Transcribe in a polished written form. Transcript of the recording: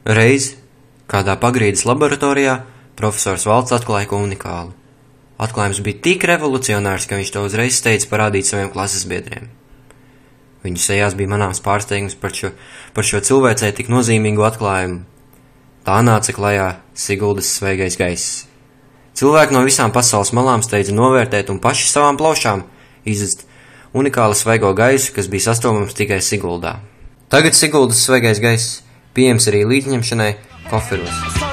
Reiz, kādā pagrīdes laboratorijā, profesors Valts atklāja ko unikālu. Atklājums bija tik revolucionārs, ka viņš to uzreiz steidza parādīt saviem klases biedriem. Viņu sejās bija manāms pārsteigums par šo cilvēcei tik nozīmīgu atklājumu. Tā nāca klajā Siguldas svaigais gaiss. Cilvēki no visām pasaules malām steidza novērtēt un paši savām plaušām izzust unikālu svaigo gaisu, kas bija sastopams tikai Siguldā. Tagad Siguldas svaigais gaiss pieejams arī līdzņemšanai koferos.